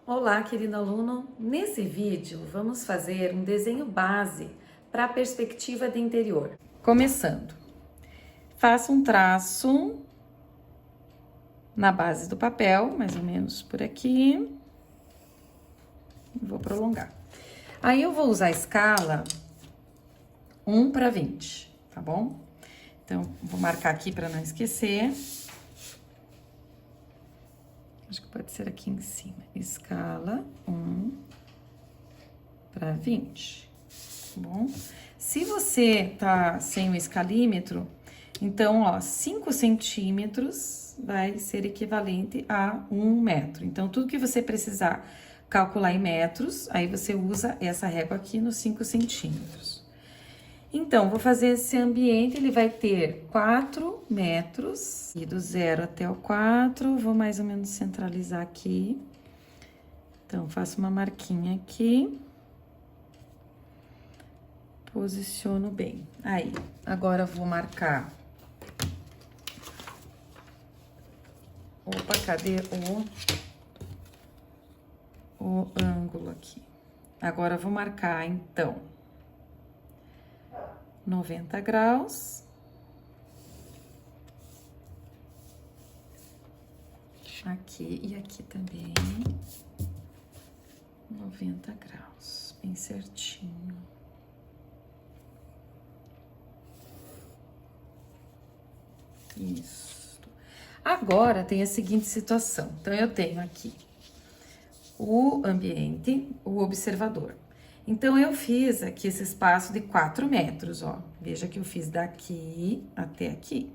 Olá, querido aluno! Nesse vídeo vamos fazer um desenho base para a perspectiva de interior. Começando, faça um traço na base do papel, mais ou menos por aqui. Vou prolongar. Aí eu vou usar a escala 1/20, tá bom? Então, vou marcar aqui para não esquecer. Acho que pode ser aqui em cima. Escala 1/20, tá bom? Se você tá sem o escalímetro, então, ó, 5 centímetros vai ser equivalente a 1 metro. Então, tudo que você precisar calcular em metros, aí você usa essa régua aqui nos 5 centímetros. Então, vou fazer esse ambiente, ele vai ter 4 metros, e do 0 até o 4, vou mais ou menos centralizar aqui. Então, faço uma marquinha aqui. Posiciono bem. Aí, agora vou marcar. Opa, cadê o ângulo aqui? Agora, vou marcar, então, 90 graus. Aqui e aqui também. 90 graus, bem certinho. Isso. Agora, tem a seguinte situação. Então, eu tenho aqui o ambiente, o observador. Então, eu fiz aqui esse espaço de 4 metros, ó. Veja que eu fiz daqui até aqui.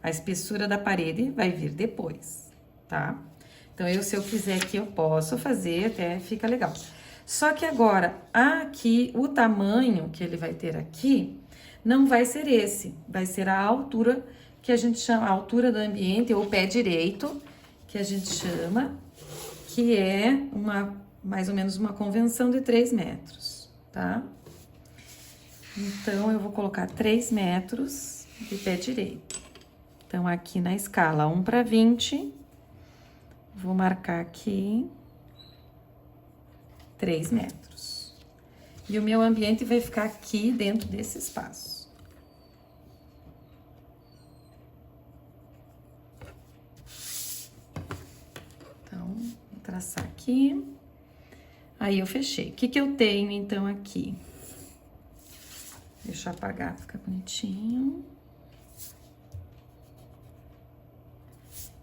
A espessura da parede vai vir depois, tá? Então, se eu quiser aqui, eu posso fazer, até fica legal. Só que agora, aqui, o tamanho que ele vai ter aqui, não vai ser esse. Vai ser a altura que a gente chama, a altura do ambiente, ou pé direito, que a gente chama, que é mais ou menos uma convenção de 3 metros, tá? Então, eu vou colocar 3 metros de pé direito. Então, aqui na escala 1/20, vou marcar aqui 3 metros. E o meu ambiente vai ficar aqui dentro desse espaço. Então, vou traçar aqui. Aí, eu fechei. O que que eu tenho, então, aqui? Deixa eu apagar, fica bonitinho.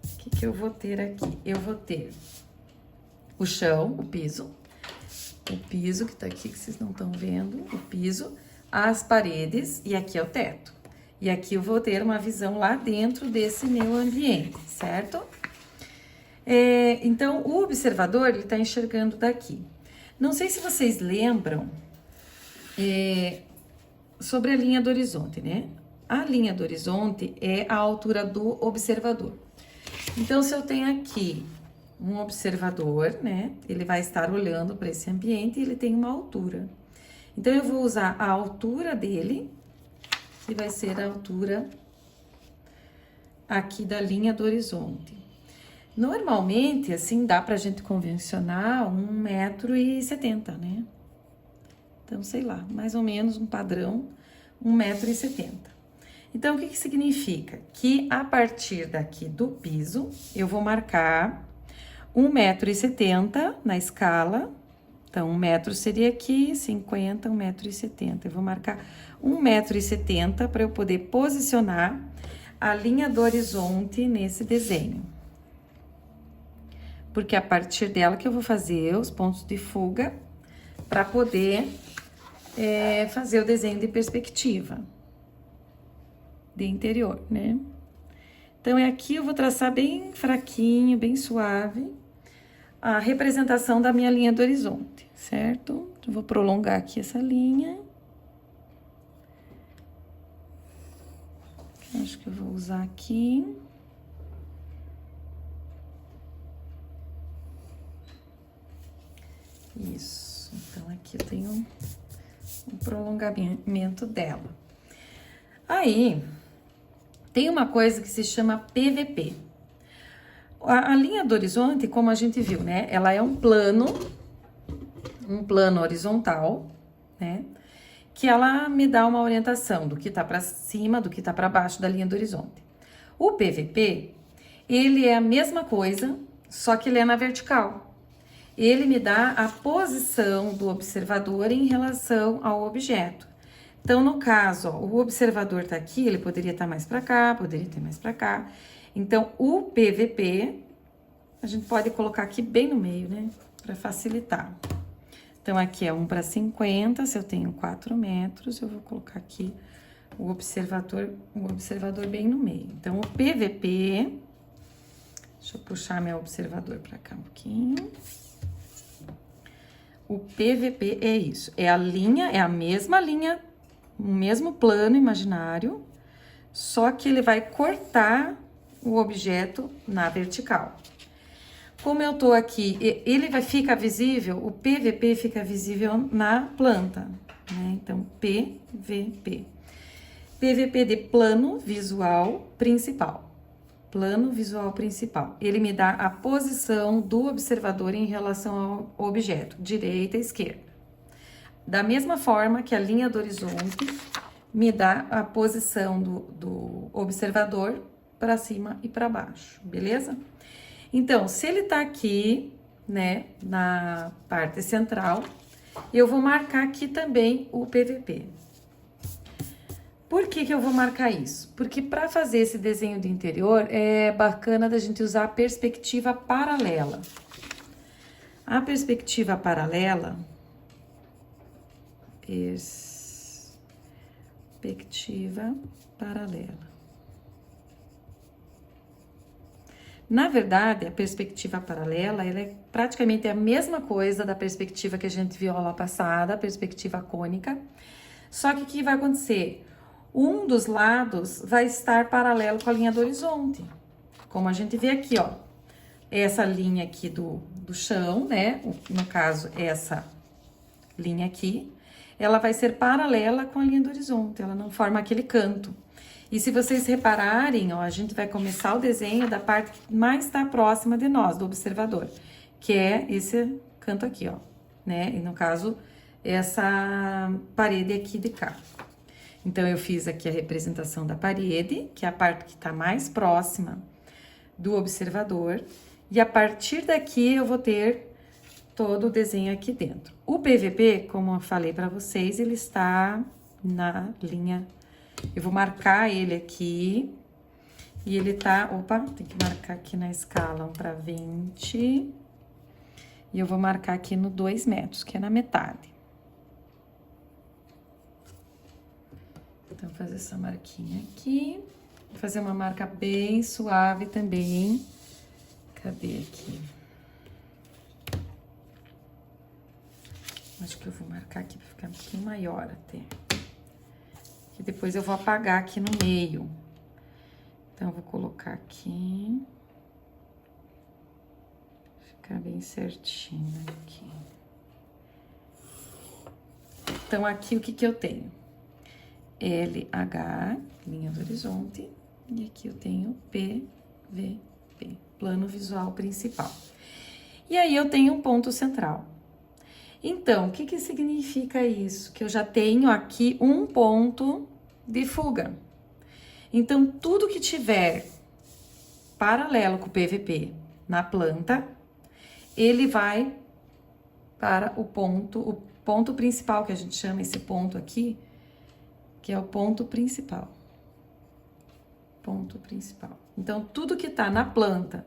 O que que eu vou ter aqui? Eu vou ter o chão, o piso que tá aqui, que vocês não estão vendo, o piso, as paredes, e aqui é o teto. E aqui eu vou ter uma visão lá dentro desse meu ambiente, certo? Então, o observador, ele tá enxergando daqui. Não sei se vocês lembram sobre a linha do horizonte, né? A linha do horizonte é a altura do observador. Então, se eu tenho aqui um observador, né? Ele vai estar olhando para esse ambiente e ele tem uma altura. Então, eu vou usar a altura dele, que vai ser a altura aqui da linha do horizonte. Normalmente, assim, dá pra gente convencionar 1,70 m, né? Então, sei lá, mais ou menos um padrão, 1,70 m. Então, o que que significa? Que a partir daqui do piso, eu vou marcar 1,70 m na escala. Então, 1 metro seria aqui, 50, 1,70 m. Eu vou marcar 1,70 m para eu poder posicionar a linha do horizonte nesse desenho. Porque é a partir dela que eu vou fazer os pontos de fuga para poder fazer o desenho de perspectiva de interior, né? Então, aqui eu vou traçar bem fraquinho, bem suave, a representação da minha linha do horizonte, certo? Eu vou prolongar aqui essa linha. Acho que eu vou usar aqui. Isso, então aqui eu tenho um prolongamento dela. Aí, tem uma coisa que se chama PVP. a linha do horizonte, como a gente viu, né? Ela é um plano horizontal, né? Que ela me dá uma orientação do que tá para cima, do que tá para baixo da linha do horizonte. O PVP, ele é a mesma coisa, só que ele é na vertical. Ele me dá a posição do observador em relação ao objeto. Então, no caso, ó, o observador tá aqui, ele poderia estar mais para cá, poderia ter mais para cá. Então, o PVP, a gente pode colocar aqui bem no meio, né? Para facilitar. Então, aqui é 1/50, se eu tenho 4 metros, eu vou colocar aqui o observador bem no meio. Então, o PVP, deixa eu puxar meu observador para cá um pouquinho. O PVP é isso, é a linha, é a mesma linha, o mesmo plano imaginário, só que ele vai cortar o objeto na vertical. Como eu tô aqui, ele vai ficar visível, o PVP fica visível na planta, né? Então, PVP. PVP de plano visual principal. Plano visual principal. Ele me dá a posição do observador em relação ao objeto, direita e esquerda. Da mesma forma que a linha do horizonte me dá a posição do observador para cima e para baixo, beleza? Então, se ele tá aqui, né, na parte central, eu vou marcar aqui também o PVP. Por que eu vou marcar isso? Porque para fazer esse desenho de interior, é bacana da gente usar a perspectiva paralela. A perspectiva paralela... Perspectiva paralela. Na verdade, a perspectiva paralela, ela é praticamente a mesma coisa da perspectiva que a gente viu aula passada, a perspectiva cônica. Só que o que vai acontecer? Um dos lados vai estar paralelo com a linha do horizonte. Como a gente vê aqui, ó. Essa linha aqui do chão, né? No caso, essa linha aqui, ela vai ser paralela com a linha do horizonte, ela não forma aquele canto. E se vocês repararem, ó, a gente vai começar o desenho da parte que mais está próxima de nós, do observador, que é esse canto aqui, ó, né? E no caso, essa parede aqui de cá. Então, eu fiz aqui a representação da parede, que é a parte que está mais próxima do observador, e a partir daqui eu vou ter todo o desenho aqui dentro. O PVP, como eu falei para vocês, ele está na linha... Eu vou marcar ele aqui, e ele tá... Opa, tem que marcar aqui na escala 1/20, e eu vou marcar aqui no 2 metros, que é na metade. Então, vou fazer essa marquinha aqui, vou fazer uma marca bem suave também. Cadê aqui? Acho que eu vou marcar aqui pra ficar um pouquinho maior até. Que depois eu vou apagar aqui no meio. Então, eu vou colocar aqui. Ficar bem certinho aqui. Então, aqui o que eu tenho? LH, linha do horizonte. E aqui eu tenho PVP, plano visual principal. E aí, eu tenho um ponto central. Então, o que significa isso? Que eu já tenho aqui um ponto de fuga. Então, tudo que tiver paralelo com o PVP na planta, ele vai para o ponto principal, que a gente chama esse ponto aqui, que é o ponto principal. Ponto principal. Então, tudo que tá na planta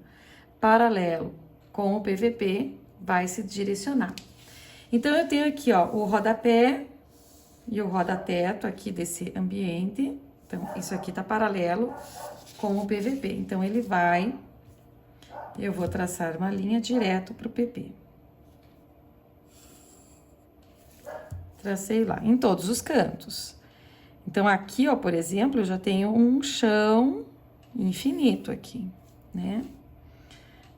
paralelo com o PVP vai se direcionar. Então, eu tenho aqui, ó, o rodapé e o rodateto aqui desse ambiente. Então, isso aqui tá paralelo com o PVP. Então, ele vai... Eu vou traçar uma linha direto pro PP. Tracei lá, em todos os cantos. Então, aqui, ó, por exemplo, eu já tenho um chão infinito aqui, né?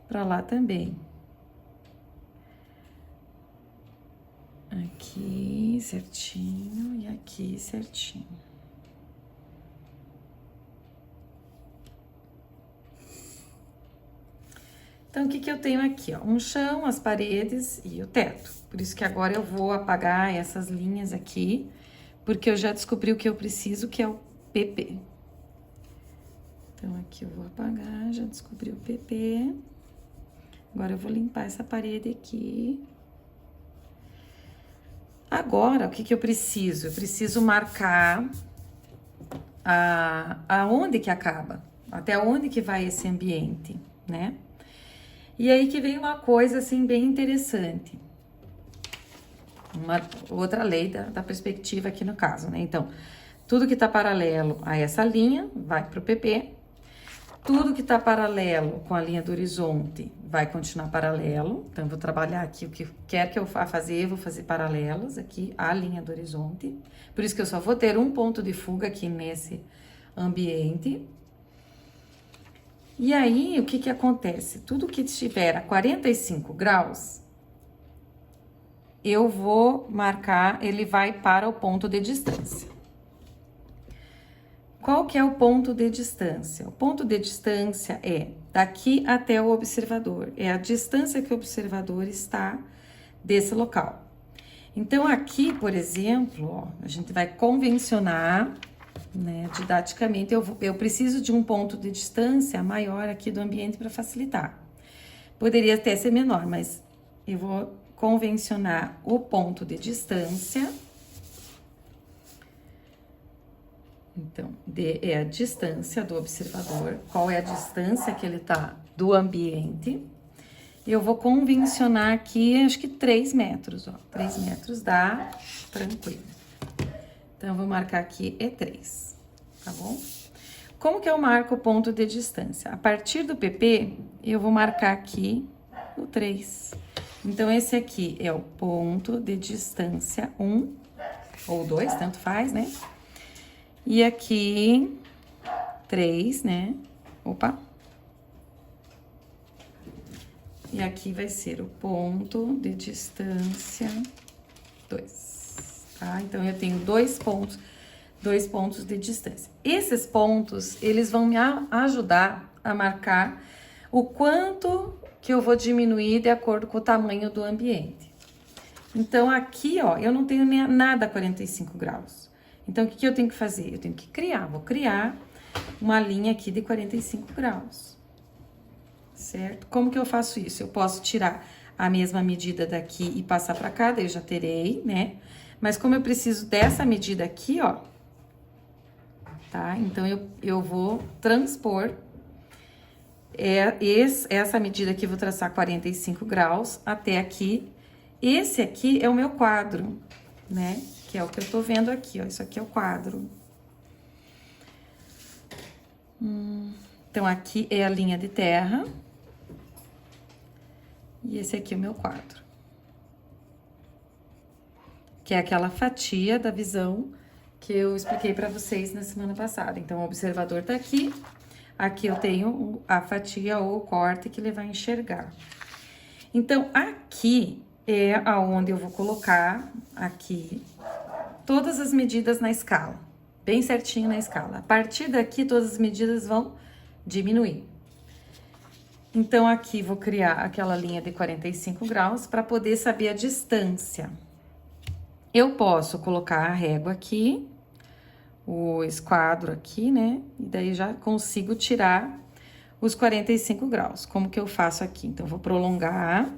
Pra lá também. Aqui certinho e aqui certinho. Então, o que que eu tenho aqui, ó? Um chão, as paredes e o teto. Por isso que agora eu vou apagar essas linhas aqui, porque eu já descobri o que eu preciso, que é o PP. Então, aqui eu vou apagar, já descobri o PP. Agora, eu vou limpar essa parede aqui. Agora, o que que eu preciso? Eu preciso marcar aonde que acaba, até onde que vai esse ambiente, né? E aí que vem uma coisa, assim, bem interessante. Uma outra lei da perspectiva aqui no caso, né? Então, tudo que tá paralelo a essa linha vai pro PP. Tudo que tá paralelo com a linha do horizonte vai continuar paralelo. Então, eu vou trabalhar aqui o que quer que eu vá fazer, eu vou fazer paralelos aqui à linha do horizonte. Por isso que eu só vou ter um ponto de fuga aqui nesse ambiente. E aí, o que que acontece? Tudo que estiver a 45 graus, eu vou marcar, ele vai para o ponto de distância. Qual que é o ponto de distância? O ponto de distância é daqui até o observador. É a distância que o observador está desse local. Então, aqui, por exemplo, ó, a gente vai convencionar, né, didaticamente, eu preciso de um ponto de distância maior aqui do ambiente para facilitar. Poderia até ser menor, mas eu vou convencionar o ponto de distância. Então, D é a distância do observador, qual é a distância que ele tá do ambiente. Eu vou convencionar aqui, acho que 3 metros, ó. 3 metros dá tranquilo. Então, eu vou marcar aqui E3, tá bom? Como que eu marco o ponto de distância? A partir do PP, eu vou marcar aqui o 3. Então, esse aqui é o ponto de distância 1 ou 2, tanto faz, né? E aqui, 3, né? Opa! E aqui vai ser o ponto de distância 2, tá? Então, eu tenho dois pontos de distância. Esses pontos, eles vão me ajudar a marcar o quanto que eu vou diminuir de acordo com o tamanho do ambiente. Então, aqui, ó, eu não tenho nada a 45 graus. Então, o que eu tenho que fazer? Eu tenho que vou criar uma linha aqui de 45 graus, certo? Como que eu faço isso? Eu posso tirar a mesma medida daqui e passar pra cá, daí eu já terei, né? Mas como eu preciso dessa medida aqui, ó, tá? Então, eu vou transpor essa medida aqui, vou traçar 45 graus até aqui. Esse aqui é o meu quadro, né? Que é o que eu tô vendo aqui, ó. Isso aqui é o quadro. Então, aqui é a linha de terra. E esse aqui é o meu quadro. Que é aquela fatia da visão que eu expliquei pra vocês na semana passada. Então, o observador tá aqui. Aqui eu tenho a fatia ou o corte que ele vai enxergar. Então, aqui é aonde eu vou colocar aqui todas as medidas na escala, bem certinho na escala. A partir daqui, todas as medidas vão diminuir. Então, aqui vou criar aquela linha de 45 graus para poder saber a distância. Eu posso colocar a régua aqui, o esquadro aqui, né? E daí já consigo tirar os 45 graus. Como que eu faço aqui? Então, eu vou prolongar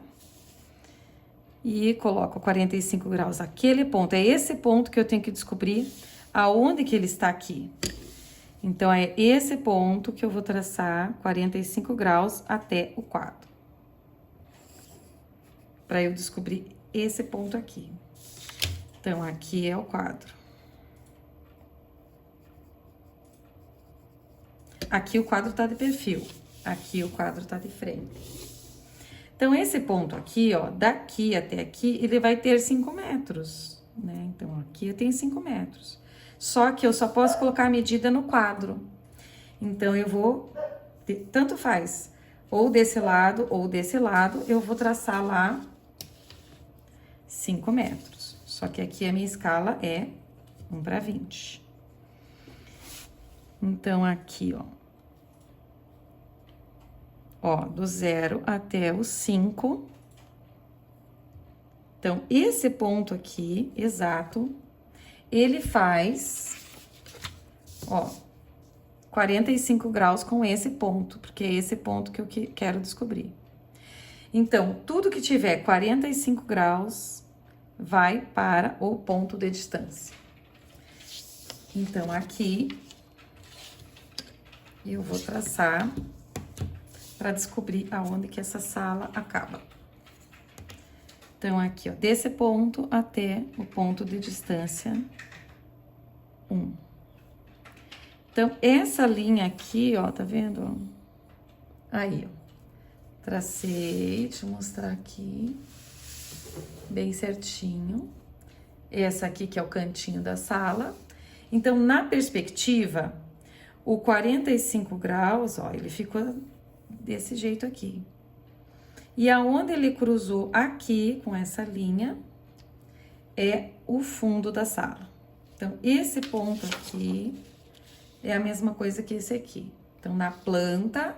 e coloco 45 graus aquele ponto. É esse ponto que eu tenho que descobrir aonde que ele está aqui. Então, é esse ponto que eu vou traçar 45 graus até o quadro. Para eu descobrir esse ponto aqui. Então, aqui é o quadro. Aqui o quadro tá de perfil. Aqui o quadro tá de frente. Então, esse ponto aqui, ó, daqui até aqui, ele vai ter 5 metros, né? Então, aqui eu tenho 5 metros. Só que eu só posso colocar a medida no quadro. Então, eu vou, tanto faz, ou desse lado, eu vou traçar lá 5 metros. Só que aqui a minha escala é 1:20. Então, aqui, ó, ó, do 0 até o 5. Então, esse ponto aqui, exato, ele faz, ó, 45 graus com esse ponto, porque é esse ponto que eu quero descobrir. Então, tudo que tiver 45 graus vai para o ponto de distância. Então, aqui, eu vou traçar para descobrir aonde que essa sala acaba. Então, aqui, ó, desse ponto até o ponto de distância 1. Então, essa linha aqui, ó, tá vendo? Aí, ó. Tracei, deixa eu mostrar aqui. Bem certinho. Essa aqui que é o cantinho da sala. Então, na perspectiva, o 45 graus, ó, ele ficou desse jeito aqui. E aonde ele cruzou aqui com essa linha é o fundo da sala. Então, esse ponto aqui é a mesma coisa que esse aqui. Então, na planta,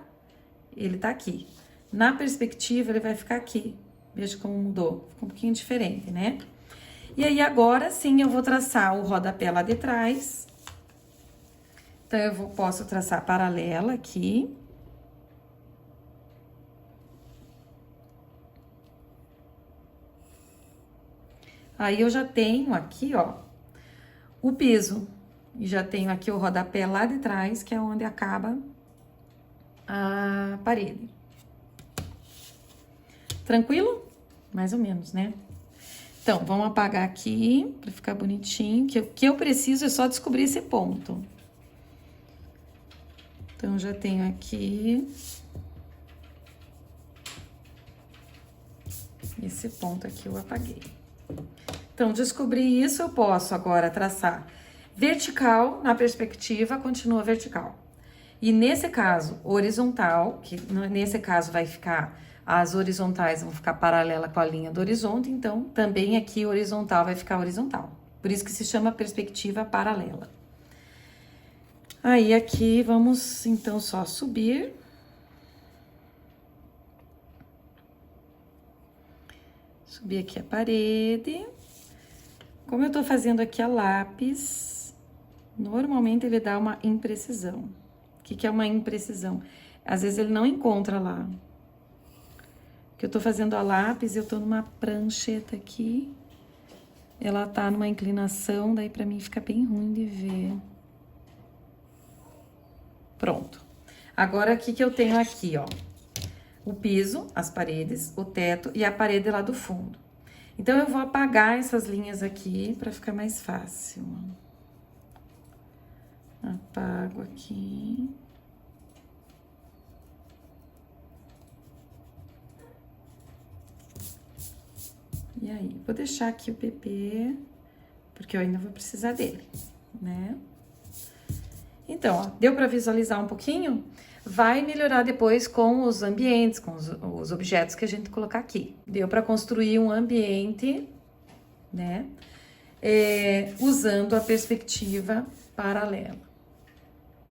ele tá aqui. Na perspectiva, ele vai ficar aqui. Veja como mudou. Ficou um pouquinho diferente, né? E aí, agora sim, eu vou traçar o rodapé lá de trás. Então, eu posso traçar paralela aqui. Aí, eu já tenho aqui, ó, o piso. E já tenho aqui o rodapé lá de trás, que é onde acaba a parede. Tranquilo? Mais ou menos, né? Então, vamos apagar aqui, pra ficar bonitinho. Que o que eu preciso é só descobrir esse ponto. Então, já tenho aqui esse ponto aqui, eu apaguei. Então, descobri isso, eu posso agora traçar vertical na perspectiva, continua vertical. E nesse caso, horizontal, que nesse caso vai ficar, as horizontais vão ficar paralela com a linha do horizonte, então também aqui horizontal vai ficar horizontal. Por isso que se chama perspectiva paralela. Aí aqui vamos então só subir. Subir aqui a parede. Como eu tô fazendo aqui a lápis, normalmente ele dá uma imprecisão. O que é uma imprecisão? Às vezes ele não encontra lá. Porque eu tô fazendo a lápis, eu tô numa prancheta aqui. Ela tá numa inclinação, daí pra mim fica bem ruim de ver. Pronto. Agora, o que eu tenho aqui, ó? O piso, as paredes, o teto e a parede lá do fundo. Então, eu vou apagar essas linhas aqui pra ficar mais fácil. Apago aqui. E aí, vou deixar aqui o PP, porque eu ainda vou precisar dele, né? Então, ó, deu pra visualizar um pouquinho? Vai melhorar depois com os ambientes, com os objetos que a gente colocar aqui. Deu pra construir um ambiente, né? Usando a perspectiva paralela.